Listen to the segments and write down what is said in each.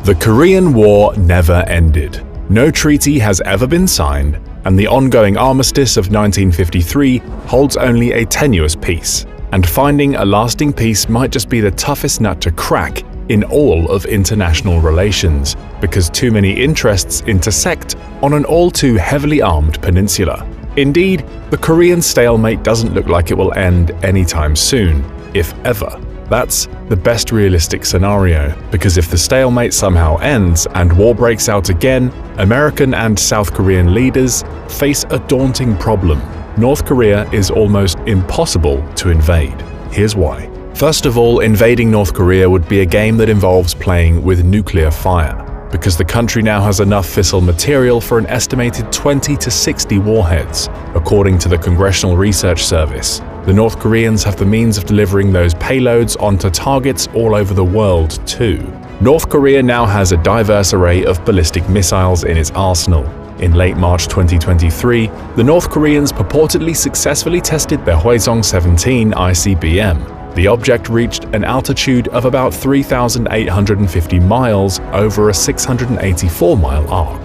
The Korean War never ended. No treaty has ever been signed, and the ongoing armistice of 1953 holds only a tenuous peace. And finding a lasting peace might just be the toughest nut to crack in all of international relations, because too many interests intersect on an all too heavily armed peninsula. Indeed, the Korean stalemate doesn't look like it will end anytime soon, if ever. That's the best realistic scenario, because if the stalemate somehow ends and war breaks out again, American and South Korean leaders face a daunting problem. North Korea is almost impossible to invade. Here's why. First of all, invading North Korea would be a game that involves playing with nuclear fire, because the country now has enough fissile material for an estimated 20 to 60 warheads, according to the Congressional Research Service. The North Koreans have the means of delivering those payloads onto targets all over the world too. North Korea now has a diverse array of ballistic missiles in its arsenal. In late March 2023, the North Koreans purportedly successfully tested their Hwasong-17 ICBM. The object reached an altitude of about 3,850 miles over a 684-mile arc.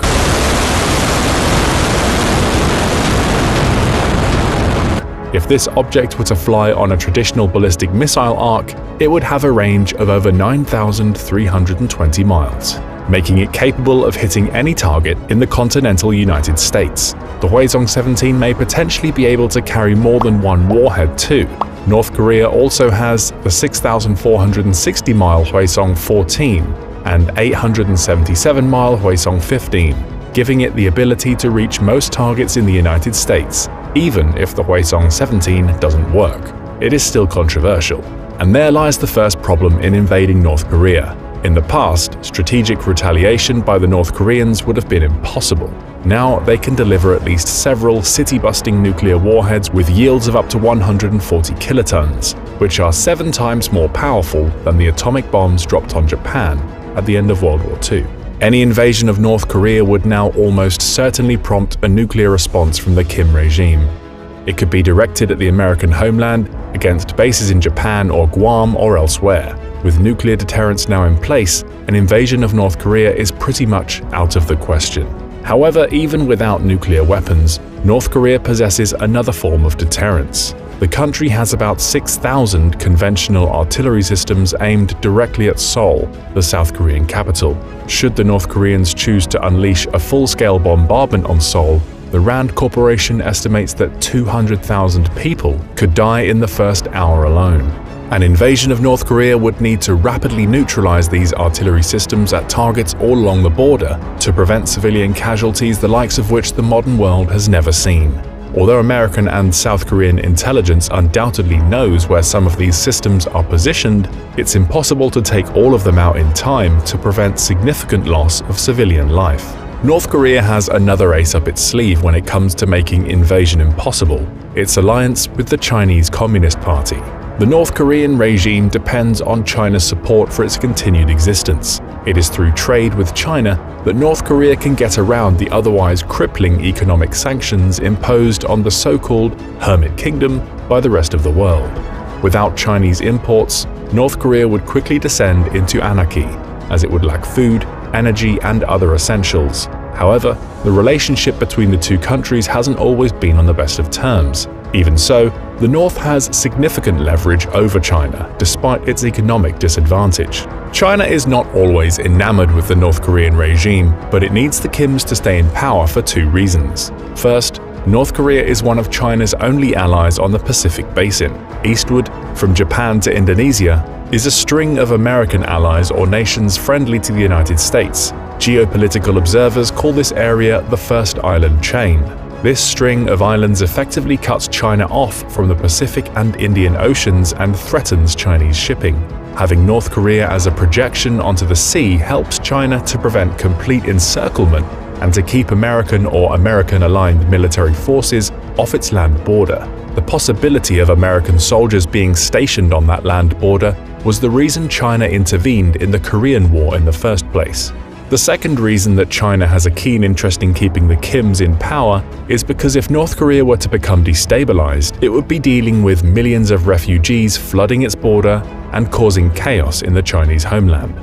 If this object were to fly on a traditional ballistic missile arc, it would have a range of over 9,320 miles, making it capable of hitting any target in the continental United States. The Hwasong-17 may potentially be able to carry more than one warhead too. North Korea also has the 6,460-mile Hwasong-14 and 877-mile Hwasong-15, giving it the ability to reach most targets in the United States. Even if the Hwasong-17 doesn't work, it is still controversial. And there lies the first problem in invading North Korea. In the past, strategic retaliation by the North Koreans would have been impossible. Now they can deliver at least several city-busting nuclear warheads with yields of up to 140 kilotons, which are 7 times more powerful than the atomic bombs dropped on Japan at the end of World War II. Any invasion of North Korea would now almost certainly prompt a nuclear response from the Kim regime. It could be directed at the American homeland, against bases in Japan or Guam or elsewhere. With nuclear deterrence now in place, an invasion of North Korea is pretty much out of the question. However, even without nuclear weapons, North Korea possesses another form of deterrence. The country has about 6,000 conventional artillery systems aimed directly at Seoul, the South Korean capital. Should the North Koreans choose to unleash a full-scale bombardment on Seoul, the RAND Corporation estimates that 200,000 people could die in the first hour alone. An invasion of North Korea would need to rapidly neutralize these artillery systems at targets all along the border to prevent civilian casualties the likes of which the modern world has never seen. Although American and South Korean intelligence undoubtedly knows where some of these systems are positioned, it's impossible to take all of them out in time to prevent significant loss of civilian life. North Korea has another ace up its sleeve when it comes to making invasion impossible: its alliance with the Chinese Communist Party. The North Korean regime depends on China's support for its continued existence. It is through trade with China that North Korea can get around the otherwise crippling economic sanctions imposed on the so-called Hermit Kingdom by the rest of the world. Without Chinese imports, North Korea would quickly descend into anarchy, as it would lack food, energy, and other essentials. However, the relationship between the two countries hasn't always been on the best of terms. Even so, the North has significant leverage over China, despite its economic disadvantage. China is not always enamored with the North Korean regime, but it needs the Kims to stay in power for 2 reasons. First, North Korea is one of China's only allies on the Pacific Basin. Eastward, from Japan to Indonesia, is a string of American allies or nations friendly to the United States. Geopolitical observers call this area the first island chain. This string of islands effectively cuts China off from the Pacific and Indian Oceans and threatens Chinese shipping. Having North Korea as a projection onto the sea helps China to prevent complete encirclement and to keep American or American-aligned military forces off its land border. The possibility of American soldiers being stationed on that land border was the reason China intervened in the Korean War in the first place. The second reason that China has a keen interest in keeping the Kims in power is because if North Korea were to become destabilized, it would be dealing with millions of refugees flooding its border and causing chaos in the Chinese homeland.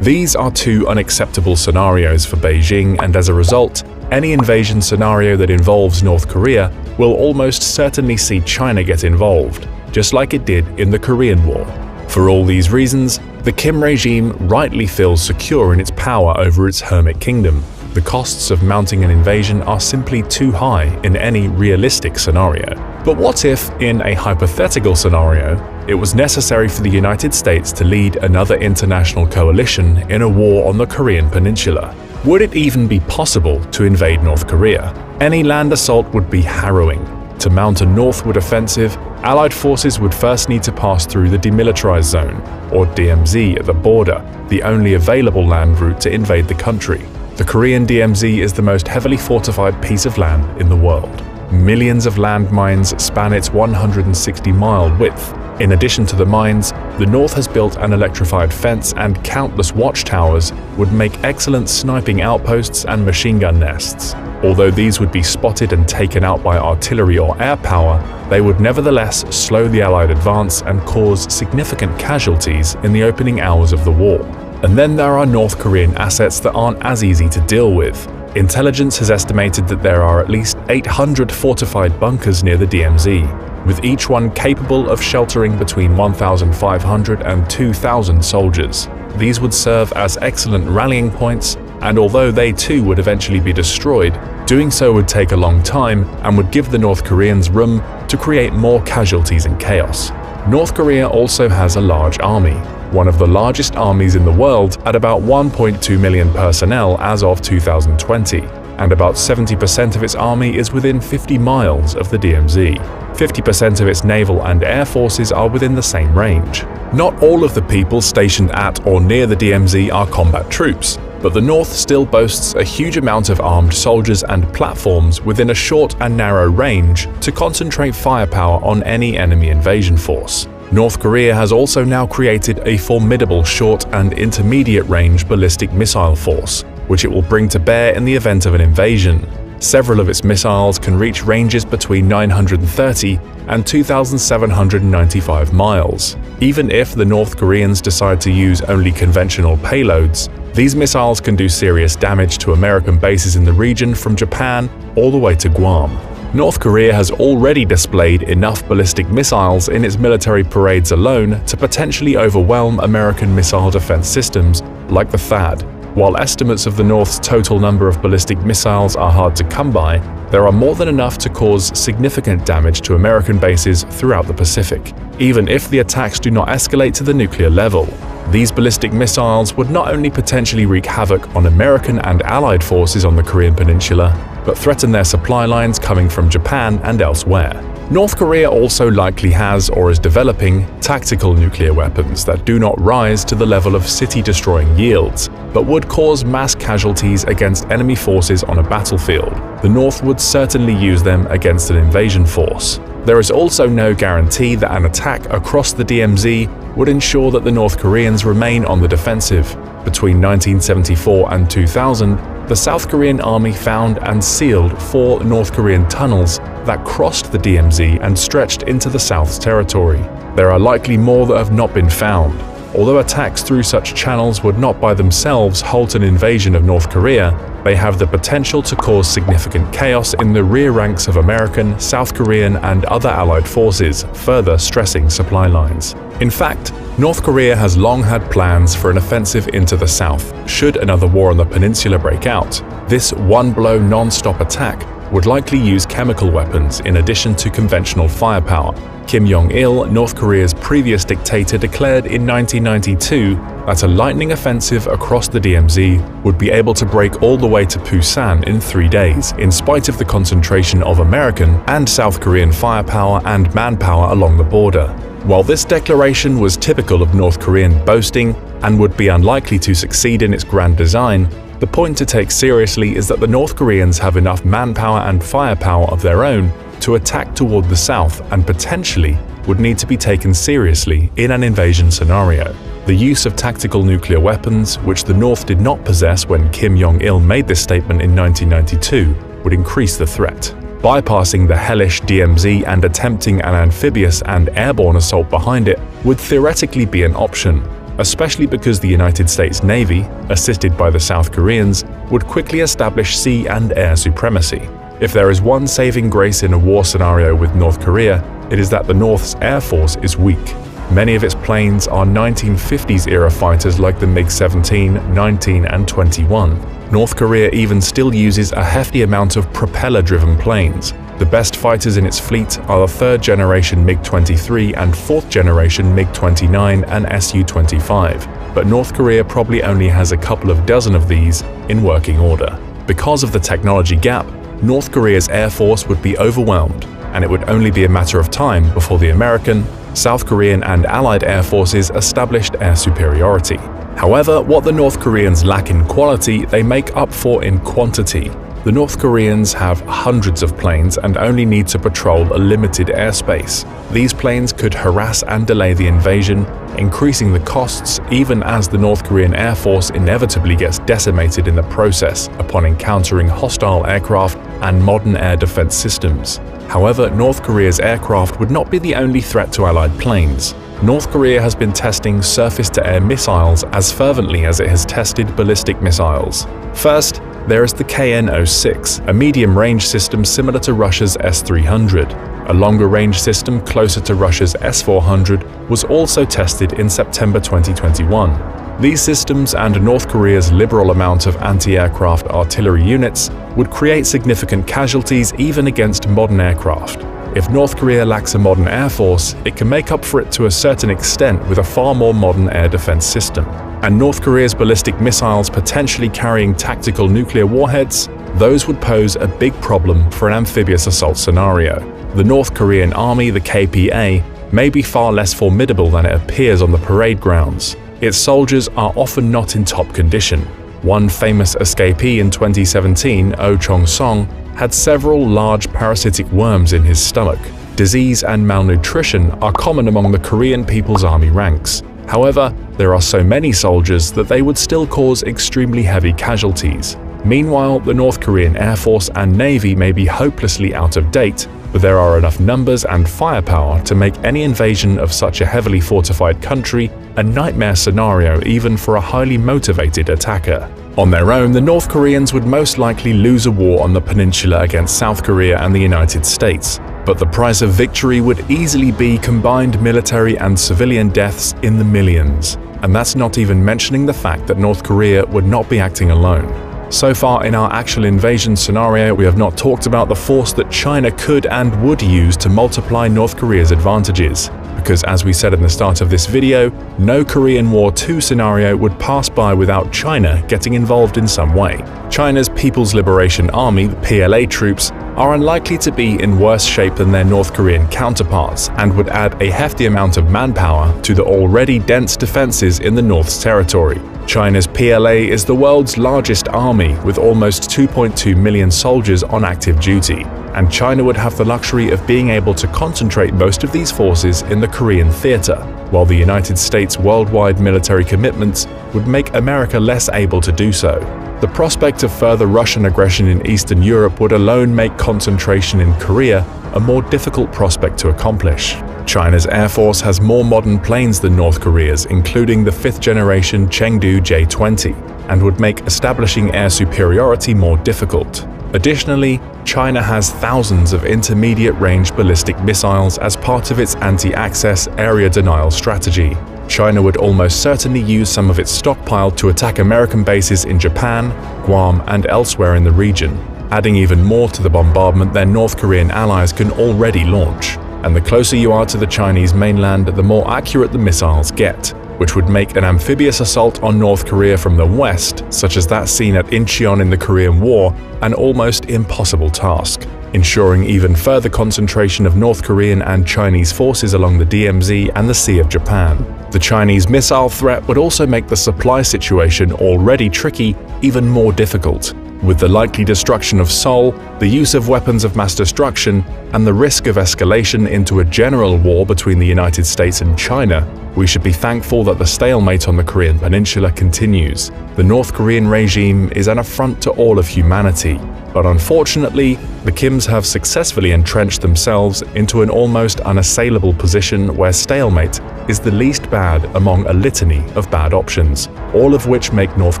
These are two unacceptable scenarios for Beijing, and as a result, any invasion scenario that involves North Korea will almost certainly see China get involved, just like it did in the Korean War. For all these reasons, the Kim regime rightly feels secure in its power over its hermit kingdom. The costs of mounting an invasion are simply too high in any realistic scenario. But what if, in a hypothetical scenario, it was necessary for the United States to lead another international coalition in a war on the Korean Peninsula? Would it even be possible to invade North Korea? Any land assault would be harrowing. To mount a northward offensive, Allied forces would first need to pass through the Demilitarized Zone, or DMZ, at the border, the only available land route to invade the country. The Korean DMZ is the most heavily fortified piece of land in the world. Millions of landmines span its 160-mile width. In addition to the mines, the North has built an electrified fence, and countless watchtowers would make excellent sniping outposts and machine gun nests. Although these would be spotted and taken out by artillery or air power, they would nevertheless slow the Allied advance and cause significant casualties in the opening hours of the war. And then there are North Korean assets that aren't as easy to deal with. Intelligence has estimated that there are at least 800 fortified bunkers near the DMZ, with each one capable of sheltering between 1,500 and 2,000 soldiers. These would serve as excellent rallying points, and although they too would eventually be destroyed, doing so would take a long time and would give the North Koreans room to create more casualties and chaos. North Korea also has a large army, one of the largest armies in the world at about 1.2 million personnel as of 2020, and about 70% of its army is within 50 miles of the DMZ. 50% of its naval and air forces are within the same range. Not all of the people stationed at or near the DMZ are combat troops, but the North still boasts a huge amount of armed soldiers and platforms within a short and narrow range to concentrate firepower on any enemy invasion force. North Korea has also now created a formidable short and intermediate range ballistic missile force, which it will bring to bear in the event of an invasion. Several of its missiles can reach ranges between 930 and 2,795 miles. Even if the North Koreans decide to use only conventional payloads, these missiles can do serious damage to American bases in the region from Japan all the way to Guam. North Korea has already displayed enough ballistic missiles in its military parades alone to potentially overwhelm American missile defense systems like the THAAD. While estimates of the North's total number of ballistic missiles are hard to come by, there are more than enough to cause significant damage to American bases throughout the Pacific, even if the attacks do not escalate to the nuclear level. These ballistic missiles would not only potentially wreak havoc on American and Allied forces on the Korean Peninsula, but threaten their supply lines coming from Japan and elsewhere. North Korea also likely has or is developing tactical nuclear weapons that do not rise to the level of city-destroying yields, but would cause mass casualties against enemy forces on a battlefield. The North would certainly use them against an invasion force. There is also no guarantee that an attack across the DMZ would ensure that the North Koreans remain on the defensive. Between 1974 and 2000, the South Korean army found and sealed 4 North Korean tunnels that crossed the DMZ and stretched into the South's territory. There are likely more that have not been found. Although attacks through such channels would not by themselves halt an invasion of North Korea, they have the potential to cause significant chaos in the rear ranks of American, South Korean, and other Allied forces, further stressing supply lines. In fact, North Korea has long had plans for an offensive into the south, should another war on the peninsula break out. This one-blow non-stop attack would likely use chemical weapons in addition to conventional firepower. Kim Jong-il, North Korea's previous dictator, declared in 1992 that a lightning offensive across the DMZ would be able to break all the way to Busan in 3 days, in spite of the concentration of American and South Korean firepower and manpower along the border. While this declaration was typical of North Korean boasting and would be unlikely to succeed in its grand design, the point to take seriously is that the North Koreans have enough manpower and firepower of their own to attack toward the south and potentially would need to be taken seriously in an invasion scenario. The use of tactical nuclear weapons, which the North did not possess when Kim Jong-il made this statement in 1992, would increase the threat. Bypassing the hellish DMZ and attempting an amphibious and airborne assault behind it would theoretically be an option, especially because the United States Navy, assisted by the South Koreans, would quickly establish sea and air supremacy. If there is one saving grace in a war scenario with North Korea, it is that the North's air force is weak. Many of its planes are 1950s-era fighters like the MiG-17, 19, and 21. North Korea even still uses a hefty amount of propeller-driven planes. The best fighters in its fleet are the third-generation MiG-23 and fourth-generation MiG-29 and Su-25, but North Korea probably only has a couple of dozen of these in working order. Because of the technology gap, North Korea's air force would be overwhelmed, and it would only be a matter of time before the American, South Korean, and Allied air forces established air superiority. However, what the North Koreans lack in quality, they make up for in quantity. The North Koreans have hundreds of planes and only need to patrol a limited airspace. These planes could harass and delay the invasion, increasing the costs even as the North Korean Air Force inevitably gets decimated in the process upon encountering hostile aircraft and modern air defense systems. However, North Korea's aircraft would not be the only threat to Allied planes. North Korea has been testing surface-to-air missiles as fervently as it has tested ballistic missiles. First, there is the KN-06, a medium-range system similar to Russia's S-300. A longer-range system closer to Russia's S-400 was also tested in September 2021. These systems and North Korea's liberal amount of anti-aircraft artillery units would create significant casualties even against modern aircraft. If North Korea lacks a modern air force, it can make up for it to a certain extent with a far more modern air defense system. And North Korea's ballistic missiles potentially carrying tactical nuclear warheads, those would pose a big problem for an amphibious assault scenario. The North Korean Army, the KPA, may be far less formidable than it appears on the parade grounds. Its soldiers are often not in top condition. One famous escapee in 2017, Oh Chong-song, had several large parasitic worms in his stomach. Disease and malnutrition are common among the Korean People's Army ranks. However, there are so many soldiers that they would still cause extremely heavy casualties. Meanwhile, the North Korean Air Force and Navy may be hopelessly out of date, but there are enough numbers and firepower to make any invasion of such a heavily fortified country a nightmare scenario even for a highly motivated attacker. On their own, the North Koreans would most likely lose a war on the peninsula against South Korea and the United States, but the price of victory would easily be combined military and civilian deaths in the millions. And that's not even mentioning the fact that North Korea would not be acting alone. So far in our actual invasion scenario, we have not talked about the force that China could and would use to multiply North Korea's advantages. Because as we said in the start of this video, no Korean War II scenario would pass by without China getting involved in some way. China's People's Liberation Army, the PLA troops, are unlikely to be in worse shape than their North Korean counterparts and would add a hefty amount of manpower to the already dense defenses in the North's territory. China's PLA is the world's largest army with almost 2.2 million soldiers on active duty, and China would have the luxury of being able to concentrate most of these forces in the Korean theater, while the United States' worldwide military commitments would make America less able to do so. The prospect of further Russian aggression in Eastern Europe would alone make concentration in Korea a more difficult prospect to accomplish. China's Air Force has more modern planes than North Korea's, including the 5th-generation Chengdu J-20, and would make establishing air superiority more difficult. Additionally, China has thousands of intermediate-range ballistic missiles as part of its anti-access area denial strategy. China would almost certainly use some of its stockpile to attack American bases in Japan, Guam, and elsewhere in the region, adding even more to the bombardment their North Korean allies can already launch. And the closer you are to the Chinese mainland, the more accurate the missiles get, which would make an amphibious assault on North Korea from the west, such as that seen at Incheon in the Korean War, an almost impossible task, ensuring even further concentration of North Korean and Chinese forces along the DMZ and the Sea of Japan. The Chinese missile threat would also make the supply situation, already tricky, even more difficult. With the likely destruction of Seoul, the use of weapons of mass destruction, and the risk of escalation into a general war between the United States and China, we should be thankful that the stalemate on the Korean Peninsula continues. The North Korean regime is an affront to all of humanity, but unfortunately, the Kims have successfully entrenched themselves into an almost unassailable position where stalemate is the least bad among a litany of bad options, all of which make North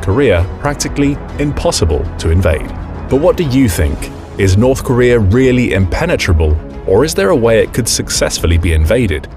Korea practically impossible to invade. But what do you think? Is North Korea really impenetrable, or is there a way it could successfully be invaded?